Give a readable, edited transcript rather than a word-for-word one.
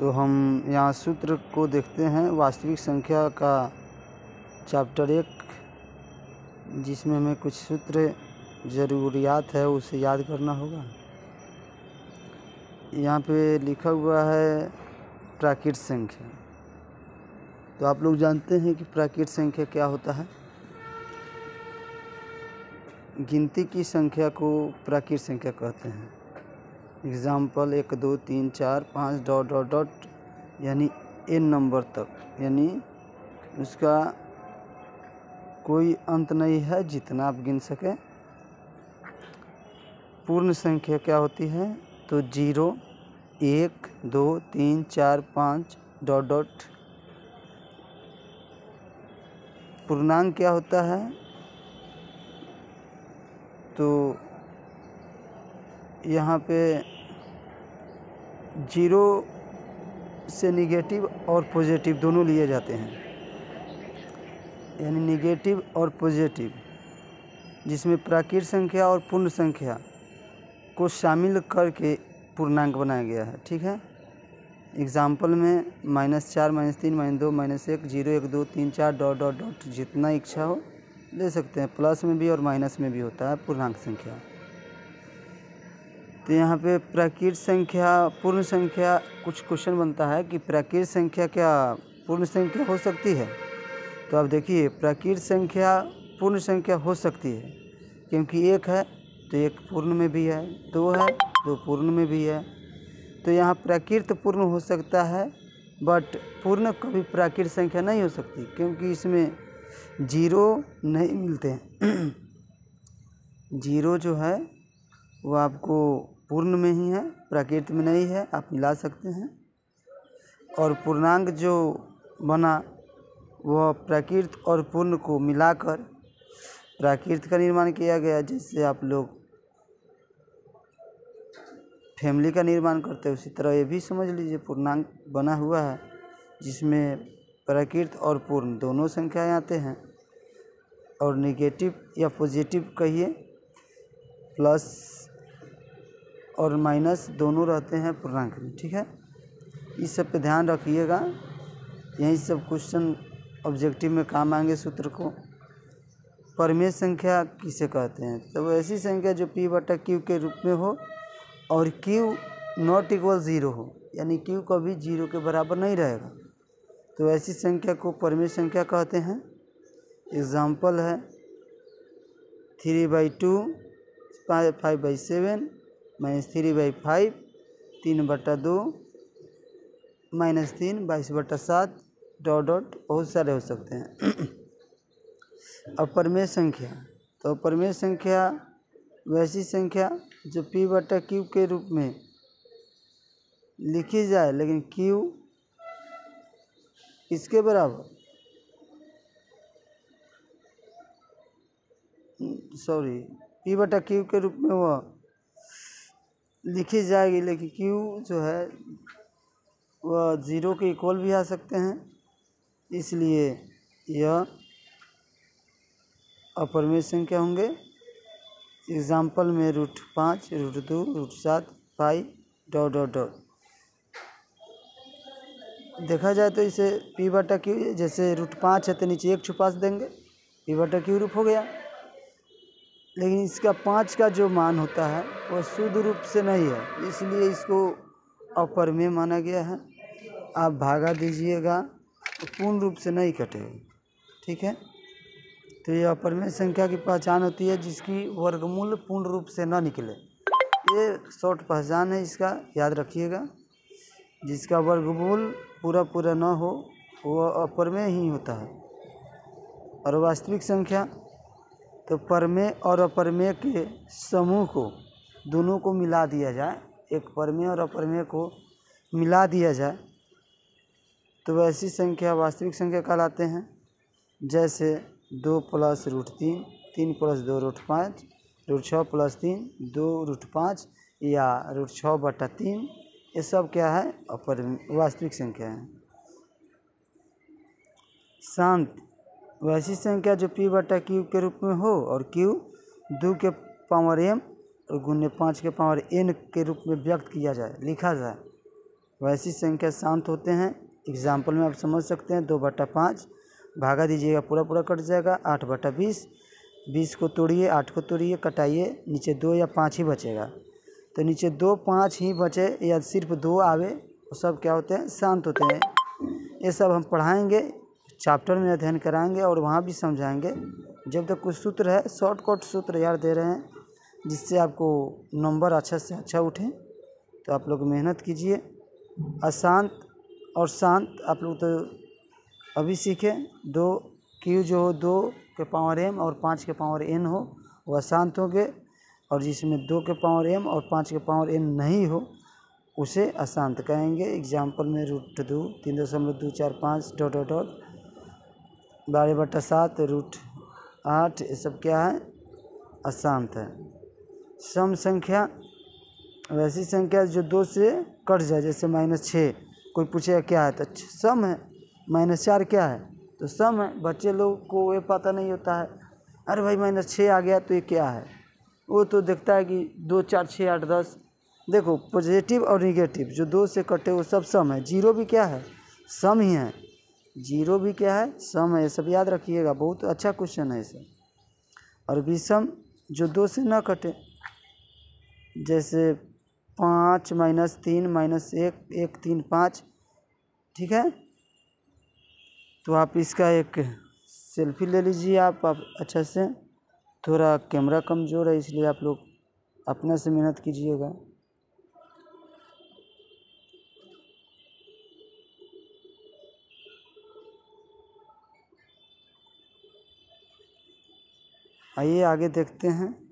तो हम यहाँ सूत्र को देखते हैं, वास्तविक संख्या का चैप्टर 1, जिसमें हमें कुछ सूत्र ज़रूरियात है उसे याद करना होगा। यहाँ पे लिखा हुआ है प्राकृत संख्या। तो आप लोग जानते हैं कि प्राकृत संख्या क्या होता है। गिनती की संख्या को प्राकृत संख्या कहते हैं। एग्ज़ाम्पल 1 2 3 4 5 डॉट डॉट डॉट यानी n नंबर तक, यानी उसका कोई अंत नहीं है, जितना आप गिन सकें। पूर्ण संख्या क्या होती है? तो 0 1 2 3 4 5 डॉट डॉट। पूर्णांक क्या होता है? तो यहाँ पे 0 से निगेटिव और पॉजिटिव दोनों लिए जाते हैं, यानी निगेटिव और पॉजिटिव, जिसमें प्राकृत संख्या और पूर्ण संख्या को शामिल करके पूर्णांक बनाया गया है। ठीक है। एग्ज़ाम्पल में -4 -3 -2 -1 0 1 2 3 4 डॉट डॉट डॉट, जितना इच्छा हो ले सकते हैं। प्लस में भी और माइनस में भी होता है पूर्णांक संख्या। तो यहाँ पे प्राकृत संख्या, पूर्ण संख्या, कुछ क्वेश्चन बनता है कि प्राकृत संख्या क्या पूर्ण संख्या हो सकती है? तो आप देखिए, प्राकृत संख्या पूर्ण संख्या हो सकती है, क्योंकि 1 है तो 1 पूर्ण में भी है, 2 है 2 पूर्ण में भी है। तो यहाँ प्राकृत पूर्ण हो सकता है, बट पूर्ण कभी प्राकृत संख्या नहीं हो सकती, क्योंकि इसमें 0 नहीं मिलते हैं। 0 जो है वो आपको पूर्ण में ही है, प्राकृत में नहीं है, आप मिला सकते हैं। और पूर्णांक जो बना वह प्राकृत और पूर्ण को मिलाकर प्राकृत का निर्माण किया गया। जैसे आप लोग फैमिली का निर्माण करते हैं, उसी तरह ये भी समझ लीजिए पूर्णांक बना हुआ है, जिसमें प्राकृत और पूर्ण दोनों संख्याएं आते हैं, और नेगेटिव या पॉजिटिव कहिए, प्लस और माइनस दोनों रहते हैं पूर्णांक में। ठीक है, इस सब पे ध्यान रखिएगा, यही सब क्वेश्चन ऑब्जेक्टिव में काम आएंगे सूत्र को। परमेय संख्या किसे कहते हैं? तो ऐसी संख्या जो p/q के रूप में हो और q नॉट इक्वल 0 हो, यानी q कभी 0 के बराबर नहीं रहेगा, तो ऐसी संख्या को परमेय संख्या कहते हैं। एग्ज़ाम्पल है 3/2 5/7 -3/5 3/2 -3 22/7 डॉट डॉट, बहुत सारे हो सकते हैं। अपरमेय संख्या, तो अपरमेय संख्या वैसी संख्या जो p/q के रूप में लिखी जाए, लेकिन q इसके बराबर, p/q के रूप में वह लिखी जाएगी, लेकिन q जो है वह 0 के इक्वल भी आ सकते हैं, इसलिए यह अपरमेय संख्या होंगे। एग्ज़ाम्पल में √5 √2 √7 पाई डॉट डॉट डॉट। देखा जाए तो इसे p/q, जैसे √5 है तो नीचे 1 छुपा देंगे, p/q रूप हो गया। लेकिन इसका 5 का जो मान होता है वह शुद्ध रूप से नहीं है, इसलिए इसको अपरमेय माना गया है। आप भागा दीजिएगा तो पूर्ण रूप से नहीं कटेगा। ठीक है, तो ये अपरमेय संख्या की पहचान होती है जिसकी वर्गमूल पूर्ण रूप से ना निकले। ये शॉर्ट पहचान है, इसका याद रखिएगा। जिसका वर्गमूल पूरा पूरा ना हो वह अपरमेय ही होता है। और वास्तविक संख्या, तो परमेय और अपरमेय के समूह को दोनों को मिला दिया जाए, एक परमेय और अपरमेय को मिला दिया जाए, तो वैसी संख्या वास्तविक संख्या कहलाते हैं। जैसे 2 + √3 3 + 2 √5 √6 + 3 2 √5 या √6/3, ये सब क्या है? वास्तविक संख्या है। शांत, वैसी संख्या जो p/q के रूप में हो और q 2 के पावर m और × 5 के पावर n के रूप में व्यक्त किया जाए, लिखा जाए, वैसी संख्या शांत होते हैं। एग्जाम्पल में आप समझ सकते हैं, 2/5 भागा दीजिएगा, पूरा पूरा कट जाएगा। 8/20, 20 को तोड़िए, 8 को तोड़िए, कटाइए, नीचे 2 या 5 ही बचेगा। तो नीचे 2 5 ही बचे या सिर्फ 2 आवे, वो सब क्या होते हैं, शांत होते हैं। ये सब हम पढ़ाएंगे, चैप्टर में अध्ययन कराएंगे और वहाँ भी समझाएंगे। जब तक कुछ सूत्र है, शॉर्टकट सूत्र यार दे रहे हैं जिससे आपको नंबर अच्छा से अच्छा उठे। तो आप लोग मेहनत कीजिए। अशांत और शांत आप लोग तो अभी सीखें। 2 Q जो हो 2 के पावर m और 5 के पावर n हो, वह अशांत होंगे, और जिसमें 2 के पावर m और 5 के पावर n नहीं हो उसे अशांत कहेंगे। एग्जाम्पल में √2, 3.245 ... 12/7, √8, ये सब क्या है, अशांत है। सम संख्या वैसी संख्या जो 2 से कट जाए, जैसे -6। कोई पूछेगा क्या है, तो सम है। -4 क्या है, तो सम है। बच्चे लोग को ये पता नहीं होता है, अरे भाई -6 आ गया तो ये क्या है। वो तो देखता है कि 2 4 6 8 10। देखो, पॉजिटिव और निगेटिव जो 2 से कटे वो सब सम है। जीरो भी क्या है, सम ही है। जीरो भी क्या है, सम है। ये सब याद रखिएगा, बहुत अच्छा क्वेश्चन है ये सब। और विषम जो 2 से न कटे, जैसे 5 -3 -1 1 3 5, ठीक है। तो आप इसका एक सेल्फी ले लीजिए आप अच्छा से। थोड़ा कैमरा कमज़ोर है, इसलिए आप लोग अपने से मेहनत कीजिएगा। आइए आगे देखते हैं।